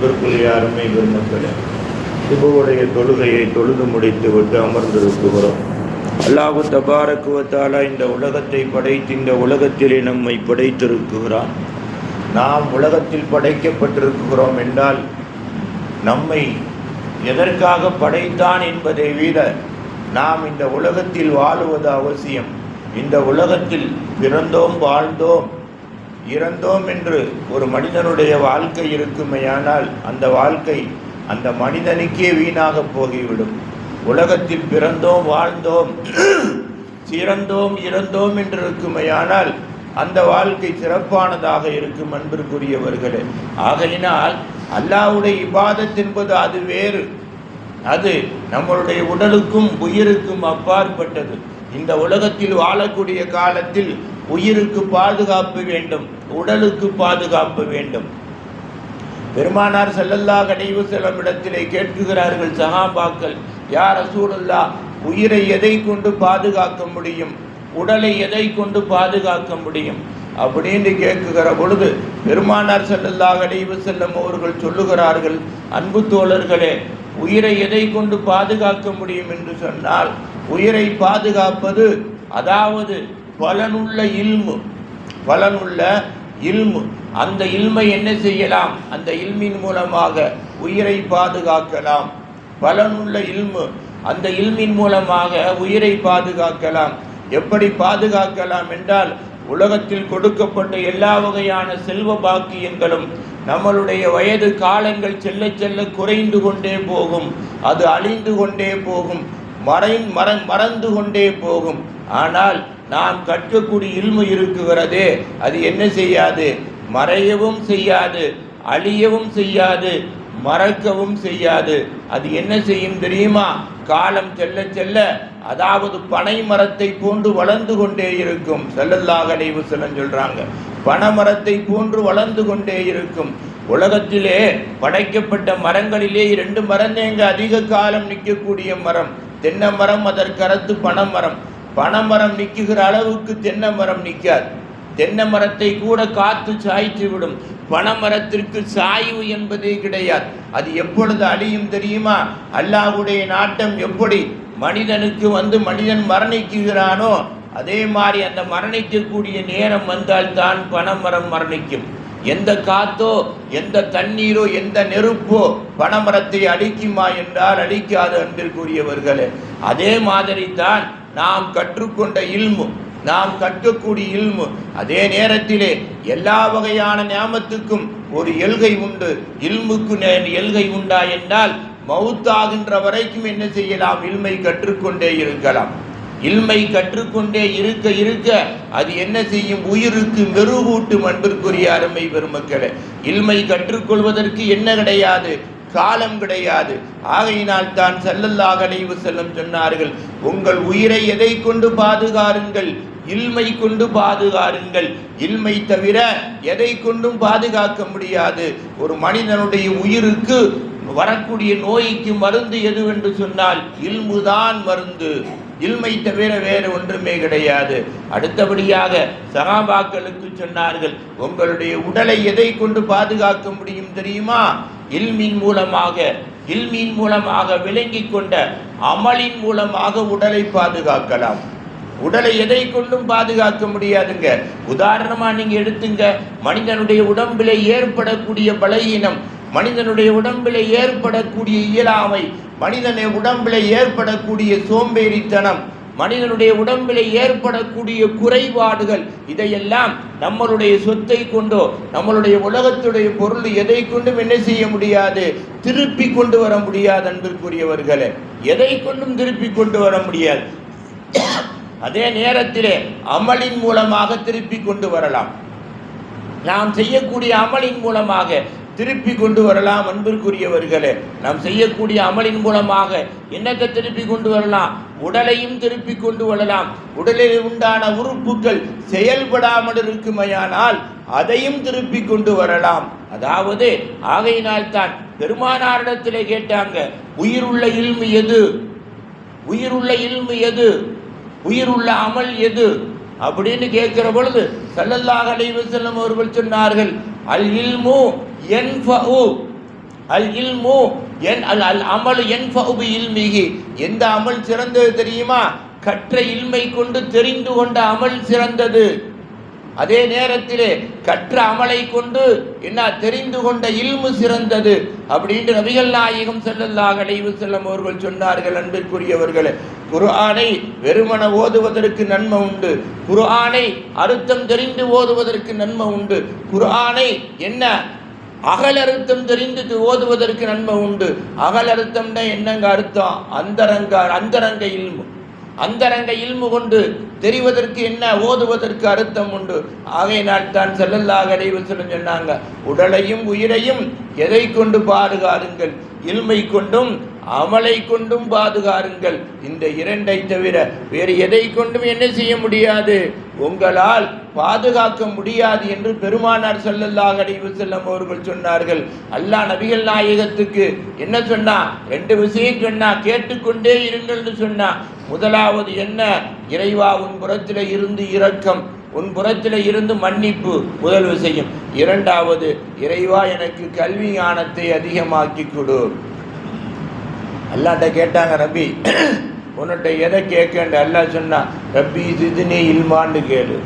அன்பிற்குரிய அருமை பெருமக்களே, சுபவுடைய தொழுகையை தொழுது முடித்து விட்டு அமர்ந்திருக்கிறோம். அல்லாஹு தபாரக் வ தஆலா இந்த உலகத்தை படைத்து இந்த உலகத்திலே நம்மை படைத்திருக்கிறான். நாம் உலகத்தில் படைக்கப்பட்டிருக்கிறோம் என்றால் நம்மை எதற்காக படைத்தான் என்பதை விட நாம் இந்த உலகத்தில் வாழுவது அவசியம். இந்த உலகத்தில் பிறந்தோம், வாழ்ந்தோம், இறந்தோம் என்று ஒரு மனிதனுடைய வாழ்க்கை இருக்குமையானால் அந்த வாழ்க்கை அந்த மனிதனுக்கே வீணாக போகிவிடும். உலகத்தில் பிறந்தோம், வாழ்ந்தோம், சிறந்தோம், இறந்தோம் என்று இருக்குமையானால் அந்த வாழ்க்கை சிறப்பானதாக இருக்கும். அன்பிற்குரியவர்களே, ஆகையினால் அல்லாஹ்வுடைய இபாதத் என்பது அது வேறு. அது நம்மளுடைய உடலுக்கும் உயிருக்கும் அப்பாற்பட்டது. இந்த உலகத்தில் வாழக்கூடிய காலத்தில் உயிருக்கு பாதுகாப்பு வேண்டும், உடலுக்கு பாதுகாப்பு வேண்டும். பெருமானார் ஸல்லல்லாஹு அலைஹி வஸல்லம் இடத்திலே கேட்கிறார்கள் சஹாபாக்கள், யா ரசூலுல்லாஹ், உயிரை எதை கொண்டு பாதுகாக்க முடியும், உடலை எதை கொண்டு பாதுகாக்க முடியும் அப்படின்னு கேட்குகிற பொழுது பெருமானார் ஸல்லல்லாஹு அலைஹி வஸல்லம் அவர்கள் சொல்லுகிறார்கள், அன்பு தோழர்களே, உயிரை எதை கொண்டு பாதுகாக்க முடியும் என்று சொன்னால், உயிரை பாதுகாப்பது அதாவது பலனுள்ள இல்மு, பலனுள்ள இல்மு. அந்த இல்மை என்ன செய்யலாம், அந்த இல்மின் மூலமாக உயிரை பாதுகாக்கலாம். பலனுள்ள இல்மு, அந்த இல்மின் மூலமாக உயிரை பாதுகாக்கலாம். எப்படி பாதுகாக்கலாம் என்றால், உலகத்தில் கொடுக்கப்பட்ட எல்லா வகையான செல்வ பாக்கியங்களும் நம்மளுடைய வயது காலங்கள் செல்ல செல்ல குறைந்து கொண்டே போகும், அது அழிந்து கொண்டே போகும், மறந்து கொண்டே போகும். ஆனால் நாம் கற்கக்கூடிய இல்மு இருக்குகிறதே, அது என்ன செய்யாது, மறையவும் செய்யாது, அழியவும் செய்யாது, மறக்கவும் செய்யாது. அது என்ன செய்யும் தெரியுமா, காலம் செல்ல செல்ல அதாவது பனை மரத்தை போன்று வளர்ந்து கொண்டே இருக்கும். ஸல்லல்லாஹு அலைஹி வஸல்லம் சொல்றாங்க, பனைமரத்தை போன்று வளர்ந்து கொண்டே இருக்கும். உலகத்திலே படைக்கப்பட்ட மரங்களிலே 2 மரந்தேங்க அதிக காலம் நிற்கக்கூடிய மரம், தென்னை மரம், அதற்கடுத்து பனைமரம். பனைமரம் நிற்குகிற அளவுக்கு தென்னை மரம் நிற்காது. தென்னை மரத்தை கூட காத்து சாய்த்து விடும். பனைமரத்திற்கு சாய்வு என்பதே கிடையாது. அது எப்பொழுது அழியும் தெரியுமா, அல்லாஹ்வுடைய நாட்டம் எப்படி மனிதனுக்கு மனிதன் மரணிக்குகிறானோ அதே மாதிரி அந்த மரணிக்கக்கூடிய நேரம் வந்தால் தான் பனைமரம் மரணிக்கும். எந்த காத்தோ, எந்த தண்ணீரோ, எந்த நெருப்போ பனைமரத்தை அழிக்குமா என்றால் அழிக்காது. அன்பிற்குரியவர்களே, அதே மாதிரி தான் நாம் கற்றுக்கொண்ட இல்மு, நாம் கற்கக்கூடிய இல்மு. அதே நேரத்திலே எல்லா வகையான ஞாபகத்துக்கும் ஒரு எல்கை உண்டு. இல்முக்கு எல்கை உண்டா என்றால் மௌத்தாகின்ற வரைக்கும் என்ன செய்யலாம், இல்மை கற்றுக்கொண்டே இருக்கலாம். இல்மை கற்றுக்கொண்டே இருக்க இருக்க அது என்ன செய்யும், உயிருக்கு மெருகூட்டும். அன்பிற்குரிய அருமை பெருமக்களே, இல்மை கற்றுக்கொள்வதற்கு என்ன கிடையாது, காலம் கிடையாது. ஆகையினால் தான் ஸல்லல்லாஹு அலைஹி வஸல்லம் சொன்னார்கள், உங்கள் உயிரை எதை கொண்டு பாதுகாருங்கள், இல்மை கொண்டு பாதுகாருங்கள். இல்மை தவிர எதை கொண்டும் பாதுகாக்க முடியாது. ஒரு மனிதனுடைய உயிருக்கு வரக்கூடிய நோய்க்கு மருந்து எதுவென்று சொன்னால் இல்முதான் மருந்து. இல்மை தவிர வேறு ஒன்றுமே கிடையாது. அடுத்தபடியாக சஹாபாக்களுக்கு சொன்னார்கள், உங்களுடைய உடலை எதை கொண்டு பாதுகாக்க முடியும் தெரியுமா, இல்மின் மூலமாக, இல்மின் மூலமாக விளங்கி கொண்ட அமலின் மூலமாக உடலை பாதுகாக்கலாம். உடலை எதை கொண்டும் பாதுகாக்க முடியாதுங்க. உதாரணமா நீங்க எடுத்துங்க, மனிதனுடைய உடம்பிலே ஏற்படக்கூடிய பலகீனம், மனிதனுடைய உடம்பிலே ஏற்படக்கூடிய இயலாமை, மனிதனுடைய உடம்பிலே ஏற்படக்கூடிய சோம்பேறித்தனம், மனிதனுடைய உடம்பிலே ஏற்படக்கூடிய குறைபாடுகள், இதையெல்லாம் நம்மளுடைய சொத்தை கொண்டோ, நம்மளுடைய உலகத்துடைய பொருள் எதை கொண்டும் என்ன செய்ய முடியாது, திருப்பி கொண்டு வர முடியாது. அன்பிற்குரியவர்களே, எதை கொண்டும் திருப்பி கொண்டு வர முடியாது. அதே நேரத்திலே அமலின் மூலமாக திருப்பி கொண்டு வரலாம். நாம் செய்யக்கூடிய அமலின் மூலமாக திருப்பி கொண்டு வரலாம். அன்பிற்குரியவர்களே, நாம் செய்யக்கூடிய அமலின் மூலமாக என்னத்தை திருப்பி கொண்டு வரலாம், உடலையும் திருப்பி கொண்டு வரலாம். உடலில் உண்டான உறுப்புகள் செயல்படாமல் இருக்குமையானால் அதையும் திருப்பி கொண்டு வரலாம். அதாவது ஆகையினால் தான் பெருமானாரிடத்திலே கேட்டாங்க, உயிருள்ள இல்மு எது, உயிருள்ள இல்மு எது, உயிருள்ள அமல் எது அப்படின்னு கேட்கிற பொழுது ஸல்லல்லாஹு அலைஹி வஸல்லம் அவர்கள் சொன்னார்கள், அல் இல்மு யன்ஃபஉ, அல் இல்மு அல் அமலு யன்ஃபஉ பி இல்மிஹி. எந்த அமல் சிறந்தது தெரியுமா? கற்ற இல்மை கொண்டு தெரிந்து கொண்ட அமல் சிறந்தது. அதே நேரத்திலே கற்ற அமலை கொண்டு என்ன தெரிந்து கொண்ட இல்மு சிறந்தது அப்படின்னு நபிகள் நாயகம் ஸல்லல்லாஹு அலைஹி வஸல்லம் அவர்கள் சொன்னார்கள். அன்பிற்குரியவர்களே, குர்ஆனை வெறுமன ஓதுவதற்கு நன்மை உண்டு, குர்ஆனை அர்த்தம் தெரிந்து ஓதுவதற்கு நன்மை உண்டு, குர்ஆனை என்ன அகல் அர்த்தம் தெரிந்து ஓதுவதற்கு நன்மை உண்டு. அகல் அர்த்தம்னா என்னங்க அர்த்தம்? அந்தரங்க இல்மு. அந்தரங்க இல்மு கொண்டு தெரிவதற்கு என்ன ஓதுவதற்கு அர்த்தம் உண்டு. ஆகையினால் தான் ஸல்லல்லாஹு அலைஹி வஸல்லம் சொன்னாங்க, உடலையும் உயிரையும் எதை கொண்டு பாதுகாருங்கள்? இல்மை கொண்டும் அமலை கொண்டும் பாதுகாருங்கள். இந்த இரண்டை தவிர வேறு எதை கொண்டும் என்ன செய்ய முடியாது, உங்களால் பாதுகாக்க முடியாது என்று பெருமானார் ஸல்லல்லாஹு அலைஹி வஸல்லம் அவர்கள் சொன்னார்கள். அல்லாஹ் நபிகள் நாயகத்துக்கு என்ன சொன்னா? 2 விஷயம் சொன்னா, கேட்டுக்கொண்டே இருங்கள்னு சொன்னா. முதலாவது என்ன? இறைவா, உன் புறத்தில் இருந்து இரக்கம், உன் புறத்தில் இருந்து மன்னிப்பு, முதல் விஷயம். இரண்டாவது, இறைவா எனக்கு கல்வி ஞானத்தை அதிகமாக்கி கொடு. அல்லாஹ்ட்ட கேட்டாங்க, நபி உன்னிட்ட எதை கேட்கண்டு? அல்லாஹ் சொன்னா, ரப்பி சித்னி இல்மான்னு கேளு,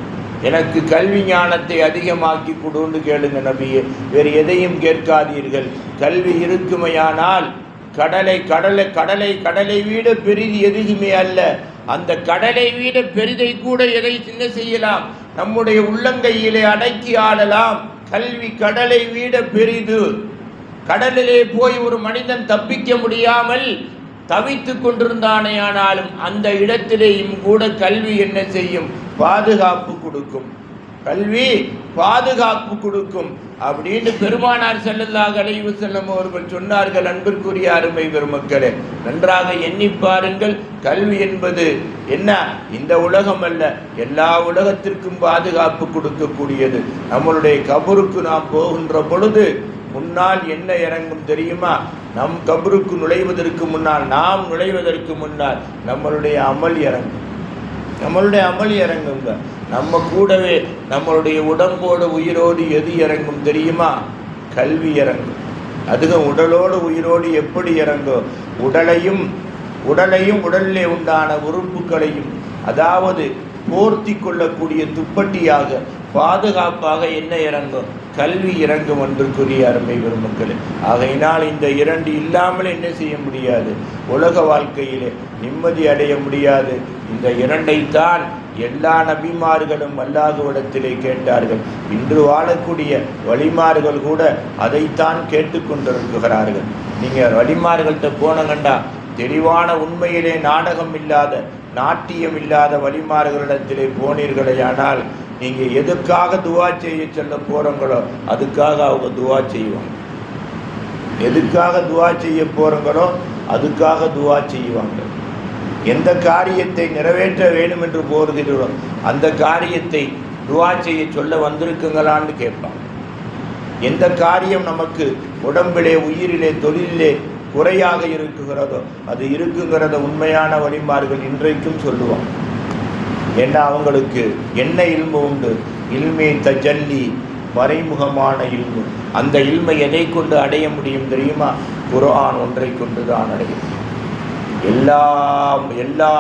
எனக்கு கல்வி ஞானத்தை அதிகமாக்கி கொடுன்னு கேளுங்க நபியே. வேறு எதையும் கேட்காதீர்கள். கல்வி இருக்குமையானால் கடலை கடலை கடலை கடலை விட பெரிது எதுவுமே அல்ல. அந்த கடலை விட பெரிதை கூட எதை சின்ன செய்யலாம், நம்முடைய உள்ளங்கையிலே அடக்கி ஆடலாம். கல்வி கடலை விட பெரிது. கடலிலே போய் ஒரு மனிதன் தப்பிக்க முடியாமல் தவித்து கொண்டிருந்தானே, ஆனாலும் அந்த இடத்திலேயும் கூட கல்வி என்ன செய்யும்? பாதுகாப்பு கொடுக்கும். கல்வி பாதுகாப்பு கொடுக்கும் அப்படின்னு பெருமானார் ஸல்லல்லாஹு அலைஹி வஸல்லம் அவர்கள் சொன்னார்கள். அன்பிற்குரிய அருமை பெருமக்களே, நன்றாக எண்ணி பாருங்கள். கல்வி என்பது என்ன? இந்த உலகம் அல்ல, எல்லா உலகத்திற்கும் பாதுகாப்பு கொடுக்கக்கூடியது. நம்மளுடைய கபருக்கு நாம் போகின்ற பொழுது முன்னால் என்ன இறங்கும் தெரியுமா? நம் கபருக்கு நுழைவதற்கு முன்னால், நாம் நுழைவதற்கு முன்னால் நம்மளுடைய அமல் இறங்கும். நம்மளுடைய அமல் இறங்குங்க. நம்ம கூடவே நம்மளுடைய உடம்போடு உயிரோடு எது இறங்கும் தெரியுமா? கல்வி இறங்கும். அதுவும் உடலோடு உயிரோடு எப்படி இறங்கும்? உடலையும் உடலிலே உண்டான உறுப்புகளையும், அதாவது போர்த்தி கொள்ளக்கூடிய துப்பட்டியாக பாதுகாப்பாக என்ன இறங்கும்? கல்வி இறங்கும். அன்பிற்குரிய அருமை பெருமக்களே, ஆகையினால் இந்த இரண்டு இல்லாமல் என்ன செய்ய முடியாது? உலக வாழ்க்கையிலே நிம்மதி அடைய முடியாது. இந்த இரண்டைத்தான் எல்லா நபிமார்களும் அல்லாஹ்விடத்திலே கேட்டார்கள். இன்று வாழக்கூடிய வழிமார்கள் கூட அதைத்தான் கேட்டுக்கொண்டிருக்கிறார்கள். நீங்கள் வழிமார்கள்ட்ட போனங்கண்டா, தெளிவான உண்மையிலே நாடகம் இல்லாத, நாட்டியம் இல்லாத வழிமார்களிடத்திலே போனீர்களேயானால், நீங்கள் எதுக்காக துவா செய்ய சொல்ல போகிறீங்களோ அதுக்காக அவங்க துவா செய்வாங்க. எதுக்காக துவா செய்ய போகிறீங்களோ அதுக்காக துவா செய்வாங்க. எந்த காரியத்தை நிறைவேற்ற வேண்டும் என்று போகிறீர்களோ அந்த காரியத்தை துவா செய்ய சொல்ல வந்திருக்குங்களான்னு கேட்பாங்க. எந்த காரியம் நமக்கு உடம்பிலே, உயிரிலே, தொழிலே குறையாக இருக்குகிறதோ அது இருக்குங்கிறத உண்மையான வழிமார்கள் இன்றைக்கும் சொல்லுவாங்க. ஏன்னா அவங்களுக்கு என்ன இல்மு உண்டு? இல்மே தஜல்லி, மறைமுகமான இல்மு. அந்த இல்மை எதை கொண்டு அடைய முடியும் தெரியுமா? குர்ஆன் ஒன்றை கொண்டு தான் அடையும். எல்லா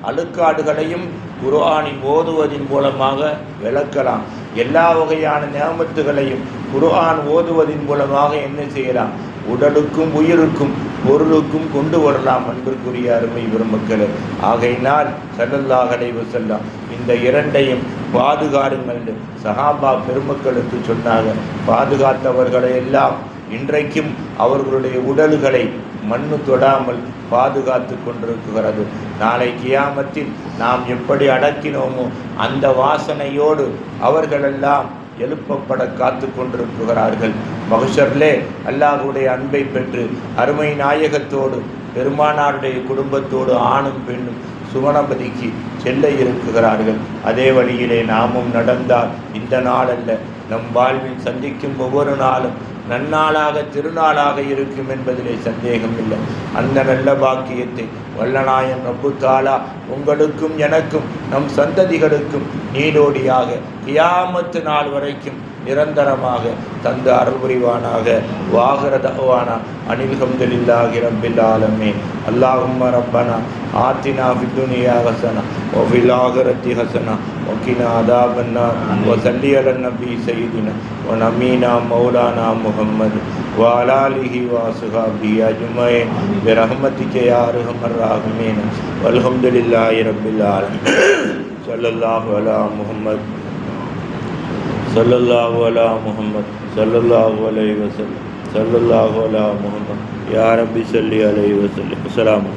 அழுக்காடுகளையும் குர்ஆனின் ஓதுவதின் மூலமாக விளக்கலாம். எல்லா வகையான நியமத்துகளையும் குர்ஆன் ஓதுவதின் மூலமாக என்ன செய்யலாம்? உடலுக்கும் உயிருக்கும் பொருளுக்கும் கொண்டு வரலாம். அன்பிற்குரிய அருமை பெருமக்களே, ஆகையினால் ஸல்லல்லாஹு அலைஹி வஸல்லம் இந்த இரண்டையும் பாதுகாருங்கள் சஹாபா பெருமக்களுக்கு சொன்னாங்க. பாதுகாத்தவர்களை எல்லாம் இன்றைக்கும் அவர்களுடைய உடல்களை மண்ணு தொடாமல் பாதுகாத்து கொண்டிருக்கிறது. நாளை கியாமத்தில் நாம் எப்படி அடக்கினோமோ அந்த வாசனையோடு அவர்களெல்லாம் எழுப்பப்பட காத்து கொண்டிருக்கிறார்கள். மஹ்ஷர்லே அல்லாஹ்வுடைய அன்பை பெற்று அருமை நாயகத்தோடு பெருமானாருடைய குடும்பத்தோடு ஆணும் பெண்ணும் சுவனபதிக்கு செல்ல இருக்கிறார்கள். அதே வழியிலே நாமும் நடந்தால் இந்த நாளல்ல, நம் வாழ்வில் சந்திக்கும் ஒவ்வொரு நாளும் நன்னாளாக, திருநாளாக இருக்கும் என்பதிலே சந்தேகம் இல்லை. அந்த நல்ல பாக்கியத்தை வல்லநாயன் ரப்பு தஆலா உங்களுக்கும் எனக்கும் நம் சந்ததிகளுக்கும் நீடோடியாக கியாமத்து நாள் வரைக்கும் நிரந்தரமாக தந்து அருள் புரிவானாக. வாஹிர தஅவானா அனில் ஹம்துலில்லாஹி ரப்பில் ஆலமீன். அல்லாஹும்ம ரப்பனா ஆத்தினா ஃபித் துன்யா ஹஸனா வ ஃபில் ஆகிரத்தி ஹஸனா வ கினா அஸாபன் நார். வ ஸல்லி அலன் நபி சய்யிதினா வ நமீனா மௌலானா முஹம்மது வ அலா ஆலிஹி வ அஸ்ஹாபிஹி அஜ்மஈன் பிரஹ்மதிக யா அர்ஹமர் ராஹிமீன். வல்ஹம்துலில்லாஹி ரப்பில் ஆலமீன். ஸல்லல்லாஹு அலா முஹம்மத் ஸல்லல்லாஹு அலா முஹம்மத் ஸல்லல்லாஹு அலைஹி வஸல்லம் ஸல்லல்லாஹு அலா முஹம்மத். யா ரப்பி ஸல்லி அலைஹி வஸல்லம். அஸ்ஸலாமு